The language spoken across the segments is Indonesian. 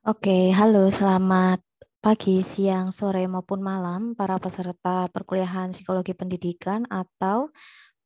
Oke, halo, selamat pagi, siang, sore, maupun malam para peserta perkuliahan psikologi pendidikan atau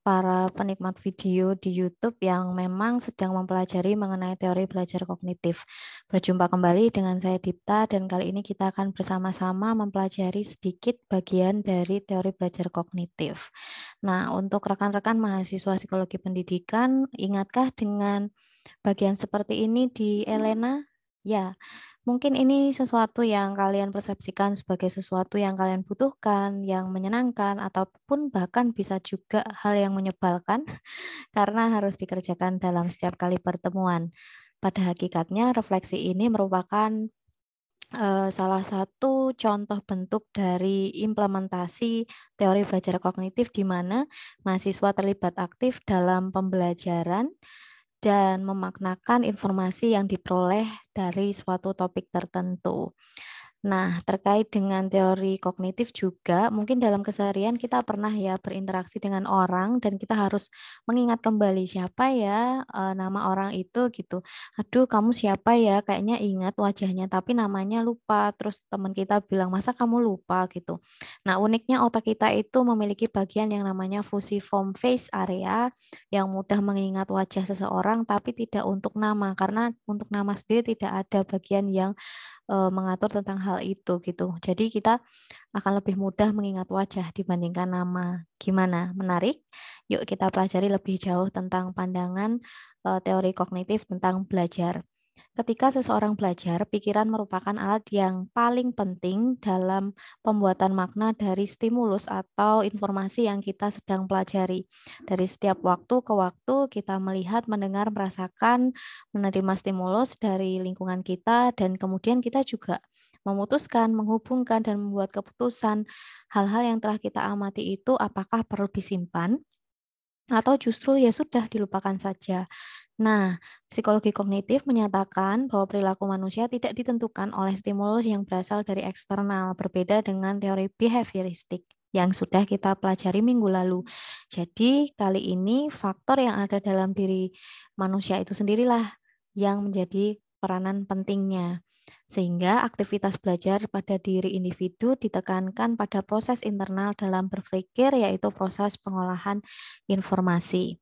para penikmat video di YouTube yang memang sedang mempelajari mengenai teori belajar kognitif. Berjumpa kembali dengan saya Dipta dan kali ini kita akan bersama-sama mempelajari sedikit bagian dari teori belajar kognitif. Nah, untuk rekan-rekan mahasiswa psikologi pendidikan, ingatkah dengan bagian seperti ini di Elena? Ya, mungkin ini sesuatu yang kalian persepsikan sebagai sesuatu yang kalian butuhkan, yang menyenangkan, ataupun bahkan bisa juga hal yang menyebalkan karena harus dikerjakan dalam setiap kali pertemuan. Pada hakikatnya, refleksi ini merupakan salah satu contoh bentuk dari implementasi teori belajar kognitif di mana mahasiswa terlibat aktif dalam pembelajaran dan memaknakan informasi yang diperoleh dari suatu topik tertentu. Nah, terkait dengan teori kognitif juga, mungkin dalam keseharian kita pernah ya berinteraksi dengan orang dan kita harus mengingat kembali siapa ya nama orang itu gitu. Aduh, kamu siapa ya? Kayaknya ingat wajahnya, tapi namanya lupa. Terus teman kita bilang, masa kamu lupa gitu. Nah, uniknya otak kita itu memiliki bagian yang namanya fusiform face area yang mudah mengingat wajah seseorang, tapi tidak untuk nama, karena untuk nama sendiri tidak ada bagian yang mengatur tentang hal itu gitu. Jadi kita akan lebih mudah mengingat wajah dibandingkan nama. Gimana? Menarik? Yuk kita pelajari lebih jauh tentang pandangan teori kognitif tentang belajar. Ketika seseorang belajar, pikiran merupakan alat yang paling penting dalam pembuatan makna dari stimulus atau informasi yang kita sedang pelajari. Dari setiap waktu ke waktu, kita melihat, mendengar, merasakan, menerima stimulus dari lingkungan kita, dan kemudian kita juga memutuskan, menghubungkan, dan membuat keputusan hal-hal yang telah kita amati itu apakah perlu disimpan atau justru ya sudah dilupakan saja. Nah, psikologi kognitif menyatakan bahwa perilaku manusia tidak ditentukan oleh stimulus yang berasal dari eksternal, berbeda dengan teori behavioristik yang sudah kita pelajari minggu lalu. Jadi, kali ini faktor yang ada dalam diri manusia itu sendirilah yang menjadi peranan pentingnya. Sehingga aktivitas belajar pada diri individu ditekankan pada proses internal dalam berpikir, yaitu proses pengolahan informasi.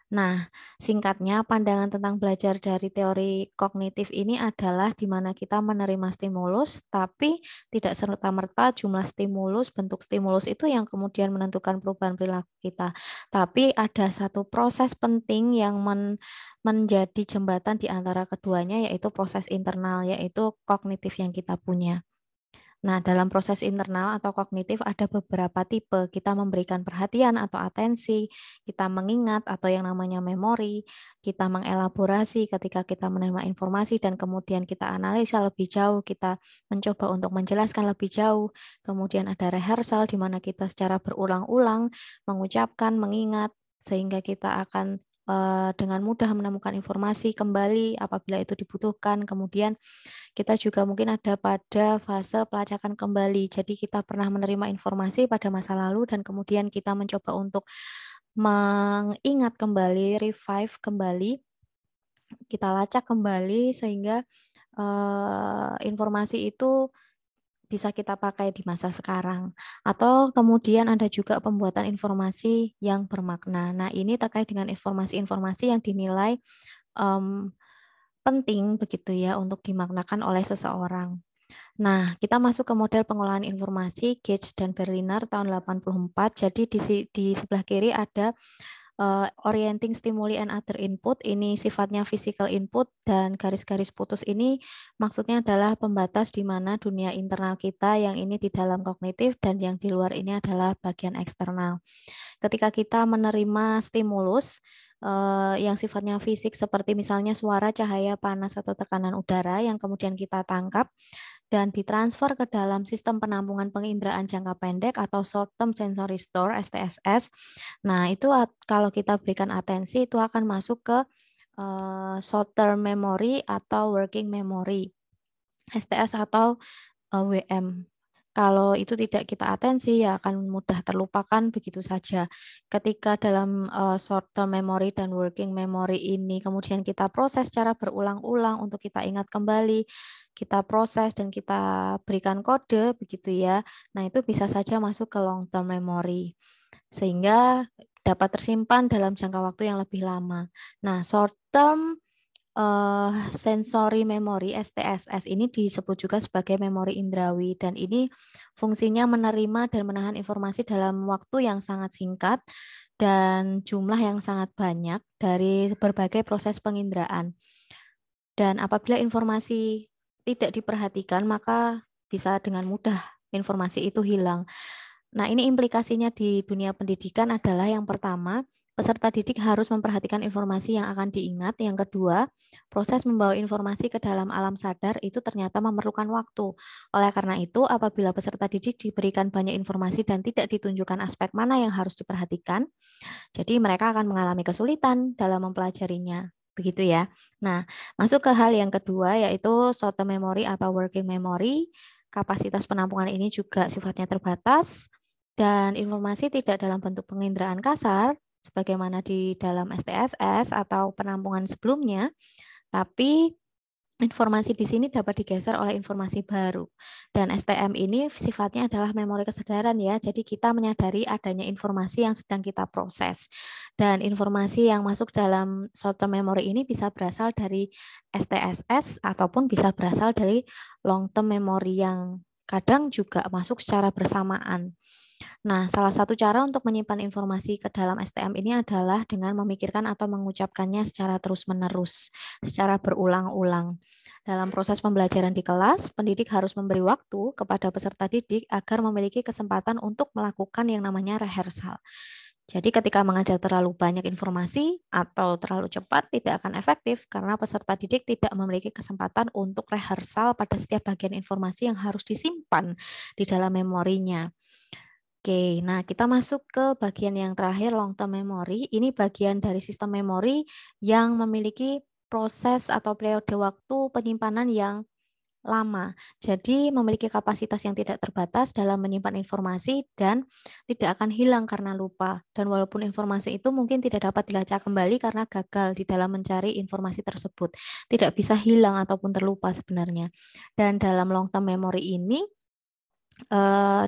Nah, singkatnya pandangan tentang belajar dari teori kognitif ini adalah di mana kita menerima stimulus, tapi tidak serta-merta jumlah stimulus, bentuk stimulus itu yang kemudian menentukan perubahan perilaku kita. Tapi ada satu proses penting yang menjadi jembatan di antara keduanya, yaitu proses internal, yaitu kognitif yang kita punya. Nah, dalam proses internal atau kognitif ada beberapa tipe. Kita memberikan perhatian atau atensi, kita mengingat atau yang namanya memori, kita mengelaborasi ketika kita menerima informasi dan kemudian kita analisa lebih jauh, kita mencoba untuk menjelaskan lebih jauh. Kemudian ada rehearsal di mana kita secara berulang-ulang mengucapkan, mengingat sehingga kita akan dengan mudah menemukan informasi kembali apabila itu dibutuhkan. Kemudian kita juga mungkin ada pada fase pelacakan kembali. Jadi kita pernah menerima informasi pada masa lalu dan kemudian kita mencoba untuk mengingat kembali, revive kembali, kita lacak kembali sehingga informasi itu bisa kita pakai di masa sekarang. Atau kemudian ada juga pembuatan informasi yang bermakna. Nah, ini terkait dengan informasi-informasi yang dinilai em, penting begitu ya untuk dimaknakan oleh seseorang. Nah, kita masuk ke model pengolahan informasi Gage dan Berliner tahun 84. Jadi di sebelah kiri ada orienting stimuli and other input. Ini sifatnya physical input dan garis-garis putus ini maksudnya adalah pembatas di mana dunia internal kita yang ini di dalam kognitif dan yang di luar ini adalah bagian eksternal. Ketika kita menerima stimulus yang sifatnya fisik seperti misalnya suara, cahaya, panas, atau tekanan udara yang kemudian kita tangkap dan ditransfer ke dalam sistem penampungan penginderaan jangka pendek atau short term sensory store STSS. Nah, itu kalau kita berikan atensi itu akan masuk ke short term memory atau working memory STS atau WM. Kalau itu tidak kita atensi, ya akan mudah terlupakan begitu saja. Ketika dalam short term memory dan working memory ini kemudian kita proses secara berulang-ulang untuk kita ingat kembali, kita proses dan kita berikan kode begitu ya. Nah, itu bisa saja masuk ke long term memory sehingga dapat tersimpan dalam jangka waktu yang lebih lama. Nah, short term sensory memory STSS ini disebut juga sebagai memori indrawi dan ini fungsinya menerima dan menahan informasi dalam waktu yang sangat singkat dan jumlah yang sangat banyak dari berbagai proses penginderaan. Dan apabila informasi tidak diperhatikan, maka bisa dengan mudah informasi itu hilang. Nah, ini implikasinya di dunia pendidikan adalah yang pertama, peserta didik harus memperhatikan informasi yang akan diingat. Yang kedua, proses membawa informasi ke dalam alam sadar itu ternyata memerlukan waktu. Oleh karena itu, apabila peserta didik diberikan banyak informasi dan tidak ditunjukkan aspek mana yang harus diperhatikan, jadi mereka akan mengalami kesulitan dalam mempelajarinya. Begitu ya. Nah, masuk ke hal yang kedua yaitu short term memory atau working memory. Kapasitas penampungan ini juga sifatnya terbatas dan informasi tidak dalam bentuk penginderaan kasar sebagaimana di dalam STSS atau penampungan sebelumnya, tapi informasi di sini dapat digeser oleh informasi baru. Dan STM ini sifatnya adalah memori kesadaran ya. Jadi kita menyadari adanya informasi yang sedang kita proses. Dan informasi yang masuk dalam short term memory ini bisa berasal dari STSS ataupun bisa berasal dari long term memory yang kadang juga masuk secara bersamaan. Nah, salah satu cara untuk menyimpan informasi ke dalam STM ini adalah dengan memikirkan atau mengucapkannya secara terus-menerus, secara berulang-ulang. Dalam proses pembelajaran di kelas, pendidik harus memberi waktu kepada peserta didik agar memiliki kesempatan untuk melakukan yang namanya rehearsal. Jadi ketika mengajar terlalu banyak informasi atau terlalu cepat tidak akan efektif karena peserta didik tidak memiliki kesempatan untuk rehearsal pada setiap bagian informasi yang harus disimpan di dalam memorinya. Oke, nah kita masuk ke bagian yang terakhir, long term memory. Ini bagian dari sistem memori yang memiliki proses atau periode waktu penyimpanan yang lama. Jadi memiliki kapasitas yang tidak terbatas dalam menyimpan informasi dan tidak akan hilang karena lupa. Dan walaupun informasi itu mungkin tidak dapat dilacak kembali karena gagal di dalam mencari informasi tersebut. Tidak bisa hilang ataupun terlupa sebenarnya. Dan dalam long term memory ini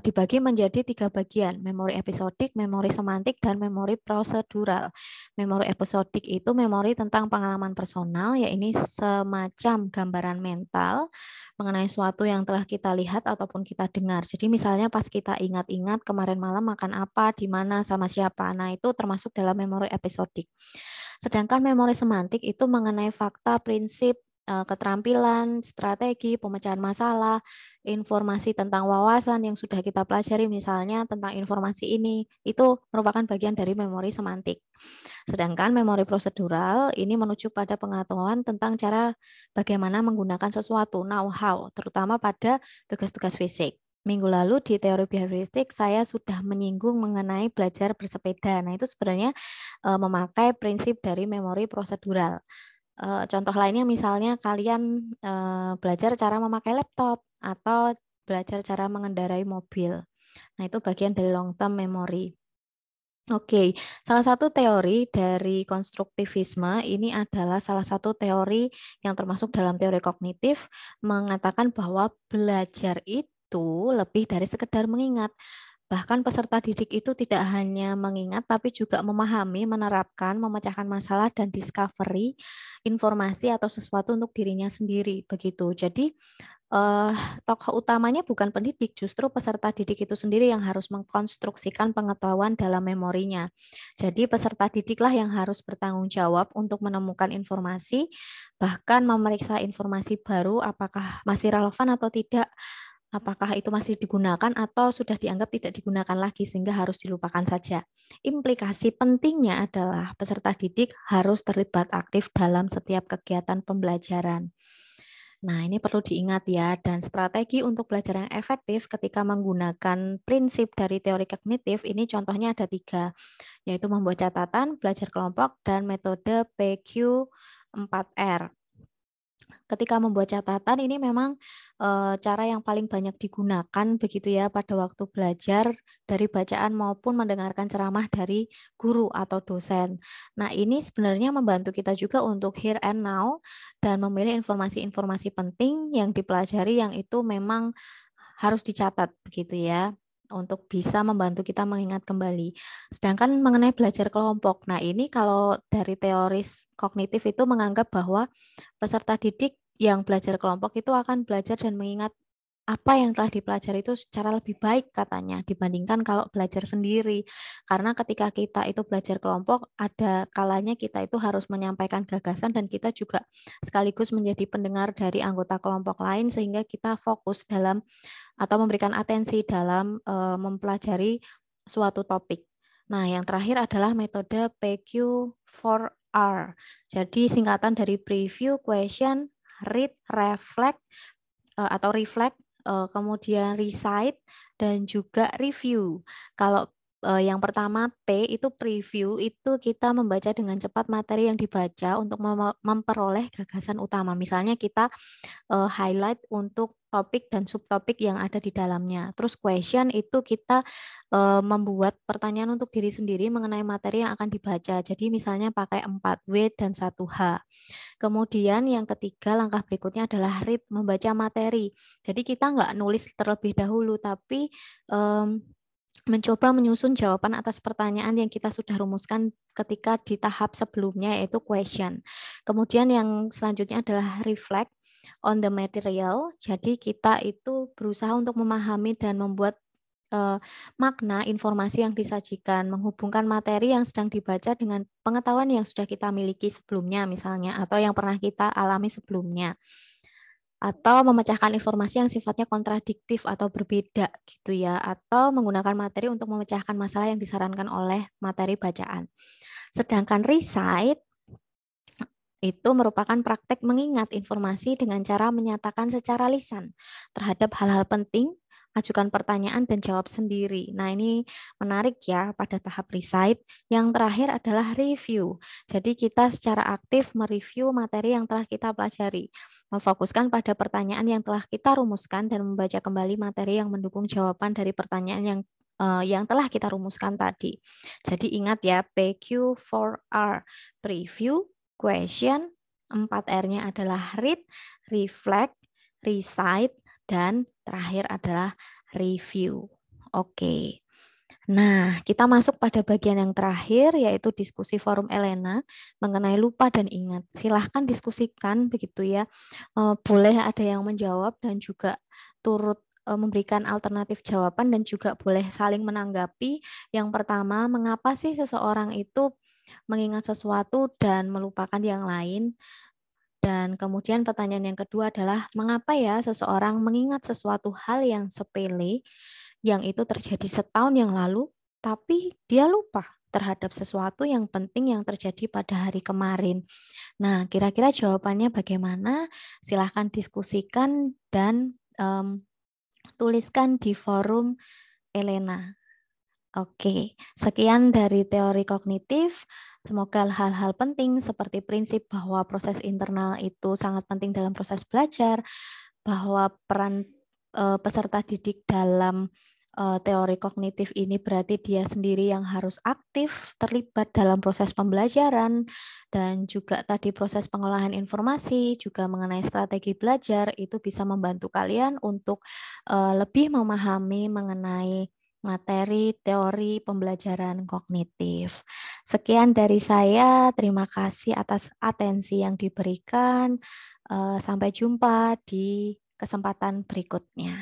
dibagi menjadi 3 bagian, memori episodik, memori semantik, dan memori prosedural. Memori episodik itu memori tentang pengalaman personal, yaitu semacam gambaran mental mengenai suatu yang telah kita lihat ataupun kita dengar. Jadi misalnya pas kita ingat-ingat kemarin malam makan apa, di mana, sama siapa. Nah, itu termasuk dalam memori episodik. Sedangkan memori semantik itu mengenai fakta, prinsip, keterampilan, strategi, pemecahan masalah, informasi tentang wawasan yang sudah kita pelajari, misalnya tentang informasi ini, itu merupakan bagian dari memori semantik. Sedangkan memori prosedural ini menuju pada pengetahuan tentang cara bagaimana menggunakan sesuatu, know-how, terutama pada tugas-tugas fisik. Minggu lalu di teori behavioristik saya sudah menyinggung mengenai belajar bersepeda. Nah, itu sebenarnya memakai prinsip dari memori prosedural. Contoh lainnya misalnya kalian belajar cara memakai laptop atau belajar cara mengendarai mobil. Nah, itu bagian dari long term memory. Oke, salah satu teori dari konstruktivisme ini adalah salah satu teori yang termasuk dalam teori kognitif mengatakan bahwa belajar itu lebih dari sekedar mengingat. Bahkan peserta didik itu tidak hanya mengingat, tapi juga memahami, menerapkan, memecahkan masalah, dan discovery informasi atau sesuatu untuk dirinya sendiri. Begitu. Jadi, eh, tokoh utamanya bukan pendidik, justru peserta didik itu sendiri yang harus mengkonstruksikan pengetahuan dalam memorinya. Jadi, peserta didiklah yang harus bertanggung jawab untuk menemukan informasi, bahkan memeriksa informasi baru apakah masih relevan atau tidak, apakah itu masih digunakan atau sudah dianggap tidak digunakan lagi sehingga harus dilupakan saja. Implikasi pentingnya adalah peserta didik harus terlibat aktif dalam setiap kegiatan pembelajaran. Nah, ini perlu diingat ya, dan strategi untuk belajar yang efektif ketika menggunakan prinsip dari teori kognitif ini contohnya ada 3, yaitu membuat catatan, belajar kelompok, dan metode PQ4R. ketika membuat catatan ini memang cara yang paling banyak digunakan begitu ya pada waktu belajar dari bacaan maupun mendengarkan ceramah dari guru atau dosen. Nah, ini sebenarnya membantu kita juga untuk here and now dan memilih informasi-informasi penting yang dipelajari yang itu memang harus dicatat begitu ya untuk bisa membantu kita mengingat kembali. Sedangkan mengenai belajar kelompok, nah ini kalau dari teoris kognitif itu menganggap bahwa peserta didik yang belajar kelompok itu akan belajar dan mengingat apa yang telah dipelajari itu secara lebih baik katanya dibandingkan kalau belajar sendiri. Karena ketika kita itu belajar kelompok, ada kalanya kita itu harus menyampaikan gagasan dan kita juga sekaligus menjadi pendengar dari anggota kelompok lain sehingga kita fokus dalam atau memberikan atensi dalam mempelajari suatu topik. Nah, yang terakhir adalah metode PQ4R. Jadi singkatan dari preview, question, read, reflect atau reflect, kemudian recite dan juga review. Kalau yang pertama P itu preview, itu kita membaca dengan cepat materi yang dibaca untuk memperoleh gagasan utama. Misalnya kita highlight untuk topik dan subtopik yang ada di dalamnya. Terus question itu kita membuat pertanyaan untuk diri sendiri mengenai materi yang akan dibaca. Jadi misalnya pakai 4W dan 1H. Kemudian yang ketiga, langkah berikutnya adalah read, membaca materi. Jadi kita nggak nulis terlebih dahulu, tapi mencoba menyusun jawaban atas pertanyaan yang kita sudah rumuskan ketika di tahap sebelumnya, yaitu question. Kemudian yang selanjutnya adalah reflect on the material. Jadi kita itu berusaha untuk memahami dan membuat makna informasi yang disajikan, menghubungkan materi yang sedang dibaca dengan pengetahuan yang sudah kita miliki sebelumnya misalnya, atau yang pernah kita alami sebelumnya. Atau memecahkan informasi yang sifatnya kontradiktif atau berbeda gitu ya, atau menggunakan materi untuk memecahkan masalah yang disarankan oleh materi bacaan. Sedangkan recite itu merupakan praktek mengingat informasi dengan cara menyatakan secara lisan terhadap hal-hal penting, ajukan pertanyaan dan jawab sendiri. Nah, ini menarik ya pada tahap recite. Yang terakhir adalah review. Jadi kita secara aktif mereview materi yang telah kita pelajari, memfokuskan pada pertanyaan yang telah kita rumuskan dan membaca kembali materi yang mendukung jawaban dari pertanyaan yang telah kita rumuskan tadi. Jadi ingat ya, PQ4R, preview, question, 4R-nya adalah read, reflect, recite, dan terakhir adalah review. Oke. Nah, kita masuk pada bagian yang terakhir, yaitu diskusi forum Elena mengenai lupa dan ingat. Silahkan diskusikan begitu ya. Boleh ada yang menjawab dan juga turut memberikan alternatif jawaban dan juga boleh saling menanggapi. Yang pertama, mengapa sih seseorang itu mengingat sesuatu dan melupakan yang lain? Dan kemudian pertanyaan yang kedua adalah mengapa ya seseorang mengingat sesuatu hal yang sepele yang itu terjadi setahun yang lalu, tapi dia lupa terhadap sesuatu yang penting yang terjadi pada hari kemarin. Nah, kira-kira jawabannya bagaimana? Silahkan diskusikan dan tuliskan di forum Elena. Oke, sekian dari teori kognitif. Semoga hal-hal penting seperti prinsip bahwa proses internal itu sangat penting dalam proses belajar, bahwa peran peserta didik dalam teori kognitif ini berarti dia sendiri yang harus aktif terlibat dalam proses pembelajaran, dan juga tadi proses pengolahan informasi, juga mengenai strategi belajar, itu bisa membantu kalian untuk lebih memahami mengenai materi teori pembelajaran kognitif. Sekian dari saya, terima kasih atas atensi yang diberikan. Sampai jumpa di kesempatan berikutnya.